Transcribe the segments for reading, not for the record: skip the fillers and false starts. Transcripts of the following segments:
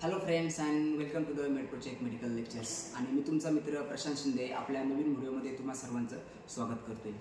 Hello friends and welcome to the Medprocheck medical lectures. आणि मी तुमचा मित्र प्रशांत शिंदे आपल्या नवीन व्हिडिओमध्ये तुम्हा सर्वांचं स्वागत करतोय.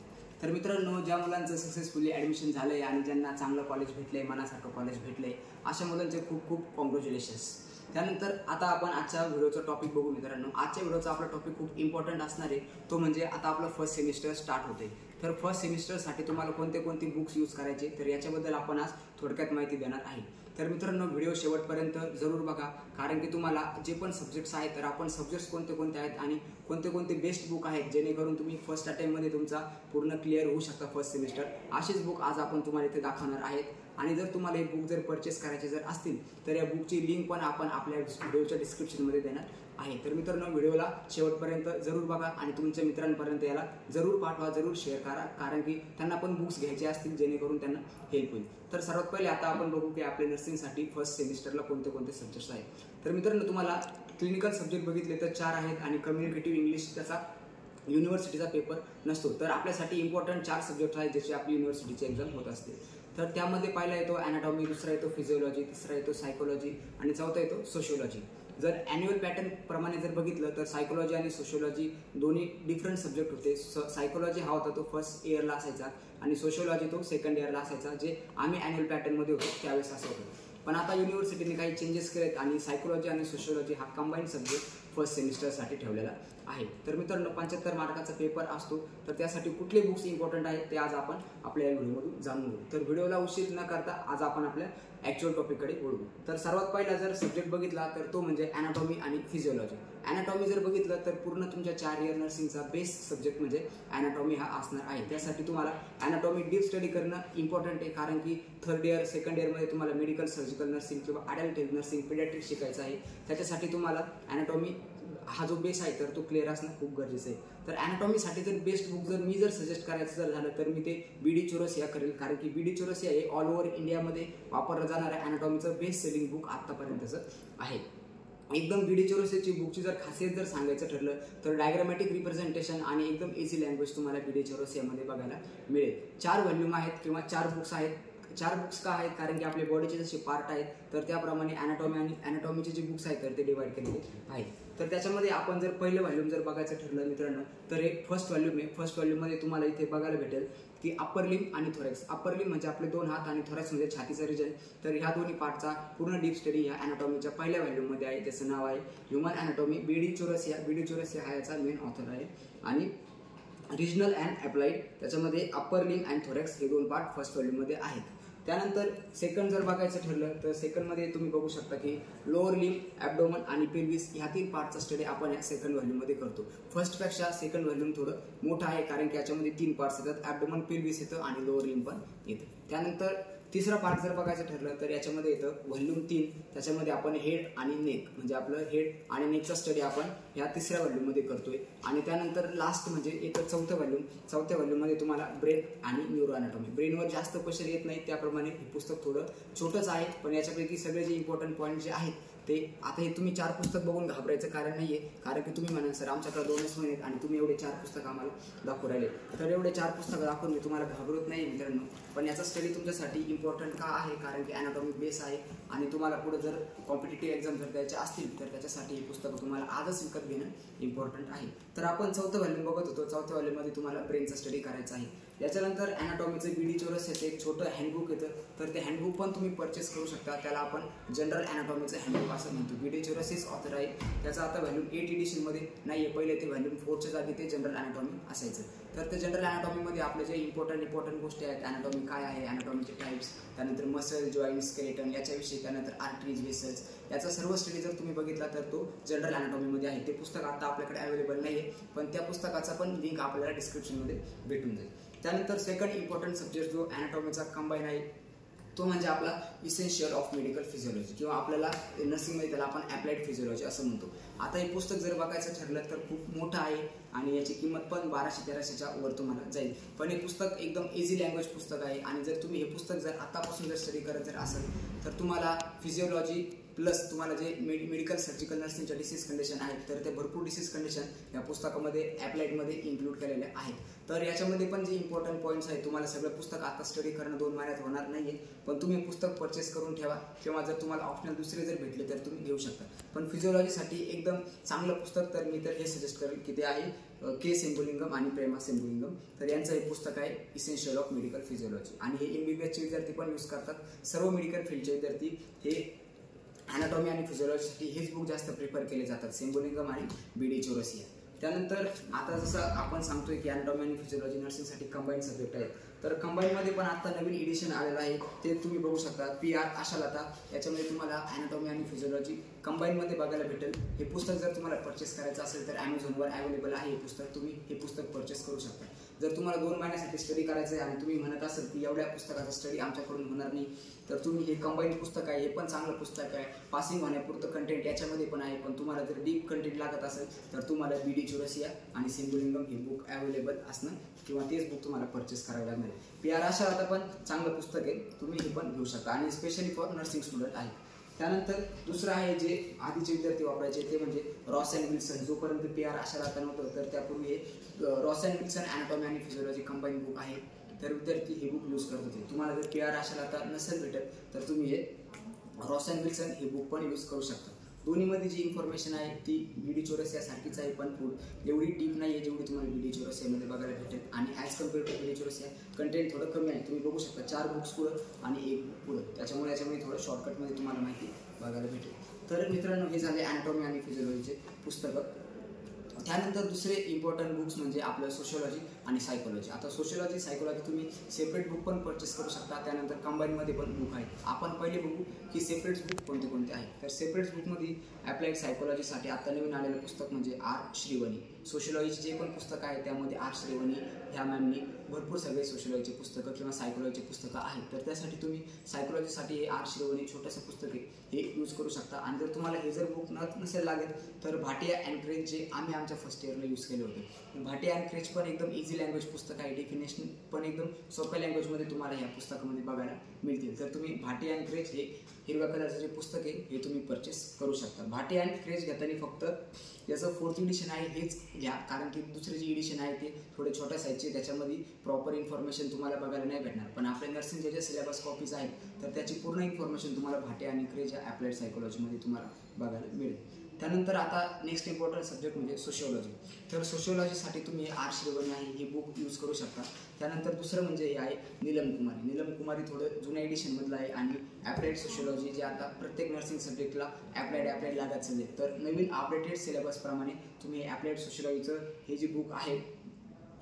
तर मित्रांनो, ज्या मुलांचं सक्सेसफुली ॲडमिशन झालं आहे आणि ज्यांना चांगलं कॉलेज भेटलं आहे, मनासारखं कॉलेज भेटलं आहे, अशा मुलांचे खूप खूप कॉंग्रॅच्युलेशन्स. त्यानंतर आता आपण आजच्या व्हिडिओचा टॉपिक बघू. मित्रांनो, आजच्या व्हिडिओचा आपला टॉपिक खूप इम्पॉर्टंट असणार आहे. तो म्हणजे आता आपलं फर्स्ट सेमिस्टर स्टार्ट होते. तर फर्स्ट सेमिस्टरसाठी तुम्हाला कोणते बुक्स यूज करायचे, तर याच्याबद्दल आपण आज थोडक्यात माहिती देणार आहे. तर मित्रांनो, व्हिडिओ शेवटपर्यंत जरूर बघा, कारण की तुम्हाला जे पण सब्जेक्ट्स आहेत, तर आपण सब्जेक्ट्स कोणते आहेत आणि कोणते बेस्ट बुक आहेत, जेणेकरून तुम्ही फर्स्ट अटेम्प्टमध्ये तुमचा पूर्ण क्लिअर होऊ शकता फर्स्ट सेमिस्टर. असेच बुक आज आपण तुम्हाला इथे दाखवणार आहेत. आणि जर तुम्हाला हे बुक जर परचेस करायचे जर असतील, तर या बुकची लिंक पण आपण आपल्या व्हिडिओच्या डिस्क्रिप्शनमध्ये देणार आहे. तर मित्रांनो, व्हिडिओला शेवटपर्यंत जरूर बघा आणि तुमच्या मित्रांपर्यंत याला जरूर पाठवा, जरूर शेअर करा, कारण की त्यांना पण बुक्स घ्यायचे असतील, जेणेकरून त्यांना हेल्प होईल. तर सर्वात पहिले आता आपण बघू की आपल्या नर्सिंगसाठी फर्स्ट सेमिस्टरला कोणते सब्जेक्ट्स आहेत. तर मित्रांनो, तुम्हाला क्लिनिकल सब्जेक्ट बघितले तर 4 आहेत आणि कम्युनिकेटिव्ह इंग्लिश त्याचा युनिव्हर्सिटीचा पेपर नसतो. तर आपल्यासाठी इम्पॉर्टंट 4 सब्जेक्ट आहेत ज्याची आपली युनिव्हर्सिटीची एक्झाम होत असते. तर त्यामध्ये पहिला येतो ॲनाटॉमी, दुसरा येतो फिजिओलॉजी, तिसरा येतो सायकोलॉजी आणि चौथा येतो सोशिओलॉजी. जर ॲन्युअल पॅटर्न प्रमाणे जर बघितलं तर सायकोलॉजी आणि सोशिओलॉजी दोन्ही डिफरंट सब्जेक्ट होते. सायकोलॉजी हा होता तो फर्स्ट इयरला असायचा आणि सोशिओलॉजी तो सेकंड इयरला असायचा, जे आम्ही ॲन्युअल पॅटर्नमध्ये होतो त्यावेळेस असं होतं. पण आता युनिव्हर्सिटीने काही चेंजेस केलेत आणि सायकोलॉजी आणि सोशिओलॉजी हा कंबाईंड सब्जेक्ट फर्स्ट सेमिस्टरसाठी ठेवलेला आहे. तर मित्रांनो, 75 मार्काचा पेपर असतो. तर त्यासाठी कुठले बुक्स इम्पॉर्टंट आहेत ते आज आपण आपल्या या व्हिडिओमधून जाणून घेऊ. तर व्हिडिओला उशीर न करता आज आपण आपल्या ॲक्च्युअल टॉपिककडे वळू. तर सर्वात पहिला जर सब्जेक्ट बघितला तर तो म्हणजे ॲनाटॉमी आणि फिजिओलॉजी. ॲनाटॉमी जर बघितलं तर पूर्ण तुमच्या 4 इयर नर्सिंगचा बेस्ट सब्जेक्ट म्हणजे ॲनाटॉमी हा असणार आहे. त्यासाठी तुम्हाला ॲनाटॉमी डीप स्टडी करणं इम्पॉर्टंट आहे, कारण की थर्ड इयर सेकंड इयरमध्ये तुम्हाला मेडिकल, सर्जिकल नर्सिंग किंवा ॲडल्ट नर्सिंग, पिडियाट्रिक शिकायचं आहे. त्याच्यासाठी तुम्हाला ॲनाटॉमी हा जो बेस आहे तर तो क्लिअर असणं खूप गरजेचं आहे. तर ॲनाटॉमीसाठी जर बेस्ट बुक जर मी सजेस्ट करायचं जर झालं तर मी ते BD चौरसिया करेल, कारण की BD चौरसिया हे ऑल ओव्हर इंडियामध्ये वापरलं जाणारं ॲनाटॉमीचं बेस्ट सेलिंग बुक आत्तापर्यंतचं आहे. एकदम BD चौरसियाची बुकची जर खासियत जर सांगायचं ठरलं तर डायग्रामॅटिक रिप्रेझेंटेशन आणि एकदम इझी लँग्वेज तुम्हाला BD चौरसियामध्ये बघायला मिळेल. 4 व्हॉल्यूम आहेत किंवा 4 बुक्स आहेत. 4 बुक्स का आहेत, कारण की आपल्या बॉडीचे जसे पार्ट आहेत तर त्याप्रमाणे ॲनाटॉमी आणि ॲनाटॉमीचे जे बुक्स आहेत तर ते डिवाइड केलेले आहेत. तर त्याच्यामध्ये आपण जर पहिलं व्हॉल्यूम जर बघायचं ठरलं मित्रांनो, तर एक फर्स्ट व्हॉल्यूम आहे. फर्स्ट व्हॉल्यूममध्ये तुम्हाला इथे बघायला भेटेल की अप्पर लिम्ब आणि थोरॅक्स. अप्पर लिम्ब म्हणजे आपले 2 हात आणि थोरॅक्स म्हणजे छातीचा रिजन. तर ह्या दोन्ही पार्टचा पूर्ण डीप स्टडी ह्या ॲनाटॉमीच्या पहिल्या व्हॉल्यूममध्ये आहे. त्याचं नाव आहे human anatomy. BD Chaurasia. BD Chaurasia हा याचा मेन ऑथर आहे. आणि रिजनल अँड अप्लाइड त्याच्यामध्ये अप्पर लिम्ब अँड थोरॅक्स हे 2 पार्ट फर्स्ट व्हॉल्यूममध्ये आहेत. त्यानंतर सेकंड जर बघायचं ठरलं तर सेकंडमध्ये तुम्ही बघू शकता की लोअर लिम्ब, ॲब्डोमन आणि पेल्विस ह्या 3 पार्टचा स्टडी आपण या सेकंड व्हॉल्यूममध्ये करतो. फर्स्टपेक्षा सेकंड व्हॉल्यूम थोडं मोठं आहे, कारण की याच्यामध्ये 3 पार्ट्स येतात. ॲब्डोमन, पेल्विस येतं आणि लोअर लिम्ब पण येतं. त्यानंतर तिसरा पार्ट जर बघायचं ठरलं तर याच्यामध्ये येतं व्हॉल्यूम 3. त्याच्यामध्ये आपण हेड आणि नेक म्हणजे आपलं हेड आणि नेकचा स्टडी आपण ह्या तिसऱ्या व्हॉल्यूममध्ये करतोय. आणि त्यानंतर लास्ट म्हणजे येतं चौथं व्हॉल्यूम. चौथ्या व्हॉल्यूममध्ये तुम्हाला ब्रेन आणि न्यूरो ॲनाटॉमी. ब्रेनवर जास्त क्वेश्चन येत नाहीत, त्याप्रमाणे हे पुस्तक थोडं छोटंच आहे. पण याच्यापैकी सगळे जे इम्पॉर्टंट पॉईंट जे आहेत ते आता हे तुम्ही 4 पुस्तक बघून घाबरायचं कारण नाहीये, कारण की तुम्ही म्हणाल सर आमच्याकडे 2च महिने आणि तुम्ही एवढे 4 पुस्तक आम्हाला दाखवू राहिले. तर एवढे 4 पुस्तकं दाखवून मी तुम्हाला घाबरत नाही मित्रांनो. पण याचा स्टडी तुमच्यासाठी इम्पॉर्टंट का आहे, कारण की ॲनाटॉमी बेस आहे आणि तुम्हाला पुढे जर कॉम्पिटिटिव्ह एक्झाम जर द्यायचे असतील तर त्याच्यासाठी ही पुस्तकं तुम्हाला आजच विकत घेणं इम्पॉर्टंट आहे. तर आपण चौथं व्हॉल्यूम बघत होतो. चौथ्या व्हॉल्यूममध्ये तुम्हाला ब्रेनचा स्टडी करायचा आहे. याच्यानंतर ॲनाटॉमीचं BD चौरसियाचं एक छोटं हँडबुक येतं. तर ते हँडबुक पण तुम्ही परचेस करू शकता. त्याला आपण जनरल ॲनाटॉमीचं हँडबुक असं म्हणतो. BD चौरसियाच ऑथर आहे. त्याचा आता व्हॉल्यूम 8 एडिशनमध्ये नाही आहे. पहिले ते व्हॉल्यूम 4च्या जागी ते जनरल ॲनाटॉमी असायचं. तर ते जनरल ॲनाटॉमीमध्ये आपले जे इम्पॉर्टंट गोष्टी आहेत, ॲनाटॉमी काय आहे, ॲनाटॉमीचे टाईप्स, त्यानंतर मसल, जॉईंट, स्केलेटन याच्याविषयी, त्यानंतर आर्टरीज, व्हेसल्स याचा सर्व स्टडी जर तुम्ही बघितला तर तो जनरल ॲनाटॉमीमध्ये आहे. ते पुस्तक आता आपल्याकडे अवेलेबल नाही आहे, पण त्या पुस्तकाचा पण लिंक आपल्याला डिस्क्रिप्शनमध्ये भेटून जाईल. त्यानंतर सेकंड इम्पॉर्टंट सब्जेक्ट जो ॲनाटॉमीचा कंबाईन आहे तो म्हणजे आपला इसेन्शियल ऑफ मेडिकल फिजिओलॉजी, किंवा आपल्याला नर्सिंगमध्ये त्याला आपण ॲप्लाइड फिजिओलॉजी असं म्हणतो. आता हे पुस्तक जर बघायचं ठरलं तर खूप मोठं आहे आणि याची किंमत पण 1200-1300च्या वर तुम्हाला जाईल. पण हे पुस्तक एकदम इझी लँग्वेज पुस्तक आहे आणि जर तुम्ही हे पुस्तक जर आतापासून जर स्टडी करत जर असाल तर तुम्हाला फिजिओलॉजी प्लस तुम्हाला जे मेडिकल सर्जिकल नर्सिंगच्या डिसीज कंडिशन आहेत तर ते भरपूर डिसीज कंडिशन या पुस्तकामध्ये ॲप्लाइडमध्ये इन्क्लूड केलेले आहेत. तर याच्यामध्ये पण जे इम्पॉर्टंट पॉईंट्स आहेत, तुम्हाला सगळं पुस्तक आता स्टडी करणं 2 महिन्यात होणार नाही, पण तुम्ही पुस्तक परचेस करून ठेवा किंवा जर तुम्हाला ऑप्शनल दुसरे जर भेटले तर तुम्ही घेऊ शकता. पण फिजिओलॉजीसाठी एकदम चांगलं पुस्तक तर मी तर हे सजेस्ट करेल की ते आहे के सेम्बुलिंगम आणि प्रेमा सेम्बुलिंगम. तर यांचं हे पुस्तक आहे इसेन्शियल ऑफ मेडिकल फिजिओलॉजी आणि हे MBBSचे विद्यार्थी पण यूज करतात. सर्व मेडिकल फील्डचे विद्यार्थी हे अॅनाटॉमी आणि फिजिओलॉजीसाठी हेच बुक जास्त प्रिफर केले जातात, सेम्बुलिंगम आणि BD चौरसिया. त्यानंतर आता जसं आपण सांगतोय की अॅनाटॉमी आणि फिजिओलॉजी नर्सिंगसाठी कंबाईन सब्जेक्ट आहेत, तर कंबाईनमध्ये पण आता नवीन एडिशन आलेलं आहे, ते तुम्ही बघू शकता. PR आशालता, याच्यामध्ये तुम्हाला अॅनाटॉमी आणि फिजिओलॉजी कंबाईनमध्ये बघायला भेटेल. हे पुस्तक जर तुम्हाला परचेस करायचं असेल तर Amazonवर अवेलेबल आहे हे पुस्तक, तुम्ही हे पुस्तक परचेस करू शकता. जर तुम्हाला 2 महिन्यासाठी स्टडी करायचं आहे आणि तुम्ही म्हणत असाल की एवढ्या पुस्तकाचा स्टडी आमच्याकडून होणार नाही, तर तुम्ही हे कंबाईन पुस्तक आहे, हे पण चांगलं पुस्तक आहे. पासिंग होण्यापुरतं कंटेंट याच्यामध्ये पण आहे, पण तुम्हाला जर डीप कंटेंट लागत असेल तर तुम्हाला BD चौरसिया आणि सेम्बुलिंगम हे बुक अवेलेबल असणं किंवा तेच बुक तुम्हाला परचेस करावं लागणार. PR आशालता पण चांगलं पुस्तक आहे, तुम्ही हे पण घेऊ शकता आणि स्पेशली फॉर नर्सिंग स्टुडंट आहे. त्यानंतर दुसरं आहे जे आधीचे विद्यार्थी वापरायचे ते म्हणजे रॉस अँड विल्सन. जोपर्यंत PR आशालता नव्हतं तर त्यापूर्वी हे रॉस अँड विल्सन अॅनाटॉमी आणि फिजिओलॉजी कंबाईन बुक आहे, तर विद्यार्थी हे बुक यूज करत होते. तुम्हाला जर PR आशालता नसेल भेटत तर तुम्ही हे रॉस अँड विल्सन हे बुक पण यूज करू शकता. दोन्हीमध्ये जी इन्फॉर्मेशन आहे ती BD चौरसिया सारखीच आहे, पण एवढी डीप नाही आहे जेवढी तुम्हाला BD चौरसियामध्ये बघायला भेटेल. आणि as compare to BD Chaurasia content थोडं कमी आहे. तुम्ही बघू शकता 4 बुक्स पुढं आणि 1 बुक पुढं, त्याच्यामुळे याच्यामध्ये थोडं शॉर्टकटमध्ये तुम्हाला माहिती बघायला भेटेल. तर मित्रांनो, हे झाले अॅनाटॉमी आणि फिजिओलॉजीचे पुस्तकं. त्यानंतर दुसरे इम्पॉर्टंट बुक्स म्हणजे आपलं सोशिओलॉजी आणि सायकोलॉजी. आता सोशिओलॉजी सायकोलॉजी तुम्ही सेपरेट बुक पण परचेस करू शकता, त्यानंतर कंबाईनमध्ये पण बुक आहेत. आपण पहिले बघू की सेपरेट बुक कोणते कोणते आहेत. तर सेपरेट बुकमध्ये ॲप्लाइड सायकोलॉजीसाठी आता नवीन आलेलं पुस्तक म्हणजे R. श्रीवणी. सोशिओलॉजीचे जे पण पुस्तकं आहे त्यामध्ये R. श्रीवणी ह्या मॅमनी भरपूर सगळे सोशिओलॉजीचे पुस्तकं किंवा सायकोलॉजीचे पुस्तकं आहेत, तर त्यासाठी तुम्ही सायकोलॉजीसाठी हे R. श्रीवणी छोटंसं पुस्तक आहे हे यूज करू शकता. आणि जर तुम्हाला हे जर बुक नसेल लागेल तर भाटिया अँड क्रेज जे आम्ही आमच्या फर्स्ट इयरला यूज केले होते, भाटिया अँड क्रेज पण एकदम इझी लँग्वेज पुस्तक आहे, डेफिनेशन पण एकदम सोप्या लँग्वेजमध्ये तुम्हाला या पुस्तकामध्ये बघायला मिळतील. तर तुम्ही भाटिया अँड क्रेज हे हिरव्या कलरचं जे पुस्तक आहे हे तुम्ही परचेस करू शकता. भाटिया अँड क्रेज घेताना फक्त याचं 4th एडिशन आहे हेच घ्या, कारण की दुसरे जे एडिशन आहे ते थोडे छोट्या साईजचे, त्याच्यामध्ये प्रॉपर इन्फॉर्मेशन तुम्हाला बघायला नाही भेटणार. पण आपल्या नर्सिंगचे जे सिलेबस कॉपीज आहेत तर त्याची पूर्ण इन्फॉर्मेशन तुम्हाला भाटिया आणि क्रेज या ॲप्लाइड सायकोलॉजीमध्ये तुम्हाला बघायला मिळेल. त्यानंतर आता नेक्स्ट इम्पॉर्टंट सब्जेक्ट म्हणजे सोशिओलॉजी. तर सोशिओलॉजीसाठी तुम्ही R. श्रीवणी आहे हे बुक यूज करू शकता. त्यानंतर दुसरं म्हणजे हे आहे नीलम कुमारी. नीलम कुमारी थोडं जुन्या एडिशनमधलं आहे आणि ॲप्लाइड सोशिओलॉजी जे आता प्रत्येक नर्सिंग सब्जेक्टला ॲप्लाइड लागत चालले, तर नवीन अपडेटेड सिलेबसप्रमाणे तुम्ही ॲप्लाइड सोशिओलॉजीचं हे जे बुक आहे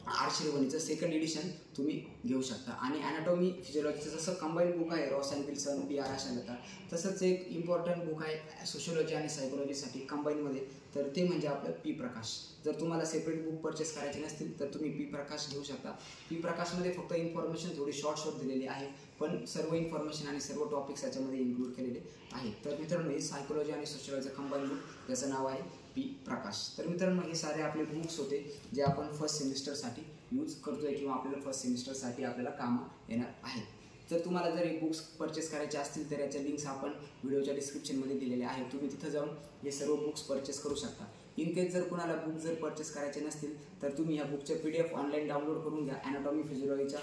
R. श्रीवणीचं 2nd एडिशन तुम्ही घेऊ शकता. आणि अॅनाटॉमी फिजिओलॉजीचं जसं कंबाईन बुक आहे Ross and Wilson, PR Ashalata, तसंच एक इम्पॉर्टंट बुक आहे सोशिओलॉजी आणि सायकोलॉजीसाठी कंबाईनमध्ये, तर ते म्हणजे आपलं P. प्रकाश. जर तुम्हाला सेपरेट बुक परचेस करायचे नसतील तर तुम्ही P. प्रकाश घेऊ शकता. P. प्रकाशमध्ये फक्त इन्फॉर्मेशन थोडी शॉर्ट दिलेली आहे, पण सर्व इन्फॉर्मेशन आणि सर्व टॉपिक्स याच्यामध्ये इन्क्लूड केलेले आहेत. तर मित्रांनो, हे सायकोलॉजी आणि सोशिओलॉजीचं कंबाईन बुक ज्याचं नाव आहे P. प्रकाश. तर मित्रांनो, हे सारे आपले बुक्स होते जे आपण फर्स्ट सेमिस्टरसाठी यूज करतोय किंवा आपल्याला फर्स्ट सेमिस्टरसाठी आपल्याला कामं येणार आहेत. जर तुम्हाला जर हे बुक्स परचेस करायचे असतील तर याच्या लिंक्स आपण व्हिडिओच्या डिस्क्रिप्शनमध्ये दिलेले आहेत, तुम्ही तिथं जाऊन हे सर्व बुक्स परचेस करू शकता. इन केस जर कुणाला बुक जर परचेस करायचे नसतील तर तुम्ही ह्या बुकचे PDF ऑनलाईन डाउनलोड करून घ्या. अॅनाटॉमी फिजिओलॉजीच्या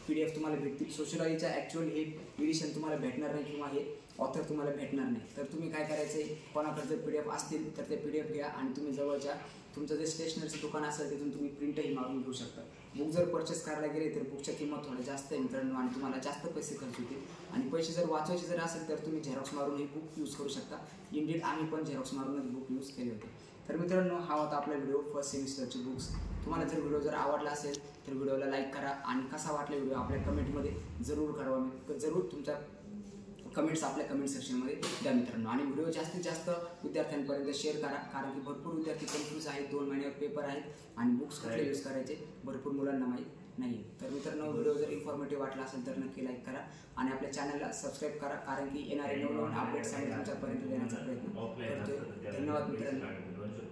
PDF तुम्हाला भेटतील. सोशिओलॉजीचा ॲक्च्युअल हे एडिशन तुम्हाला भेटणार नाही किंवा हे ऑथर तुम्हाला भेटणार नाही. तर तुम्ही काय करायचं आहे, कोणाकडे जर PDF असतील तर ते PDF घ्या आणि तुम्ही जवळच्या तुमचं जे स्टेशनरीचं दुकान असेल तिथून तुम्ही प्रिंटही मारून घेऊ शकता. बुक जर परचेस करायला गेले तर बुकच्या किंमत थोड्या जास्त आहे मित्रांनो आणि तुम्हाला जास्त पैसे खर्च होतील. आणि पैसे जर वाचवायचे जर असेल तर तुम्ही झेरॉक्स मारून हे बुक यूज करू शकता. इंडियन आम्ही पण झेरॉक्स मारूनच बुक यूज केले होते. तर मित्रांनो, हा होता आपला व्हिडिओ फर्स्ट सेमिस्टरचे बुक्स. तुम्हाला जर व्हिडिओ जर आवडला असेल तर व्हिडिओला लाईक करा आणि कसा वाटला व्हिडिओ आपल्या कमेंटमध्ये जरूर कळवा. जरूर तुमच्या कमेंट्स आपल्या कमेंट सेक्शनमध्ये द्या मित्रांनो. आणि व्हिडिओ जास्तीत जास्त विद्यार्थ्यांपर्यंत शेअर करा, कारण की भरपूर विद्यार्थी कन्फ्यूज आहेत. 2 महिन्यावर पेपर आहेत आणि बुक्स कुठले यूज करायचे भरपूर मुलांना माहीत नाही. तर मित्रांनो, व्हिडिओ जर इन्फॉर्मेटिव्ह वाटला असेल तर नक्की लाईक करा आणि आपल्या चॅनलला सबस्क्राईब करा, कारण की येणारे नवनवीन अपडेट्स आम्ही तुमच्यापर्यंत देण्याचा प्रयत्न करतोय. धन्यवाद मित्रांनो.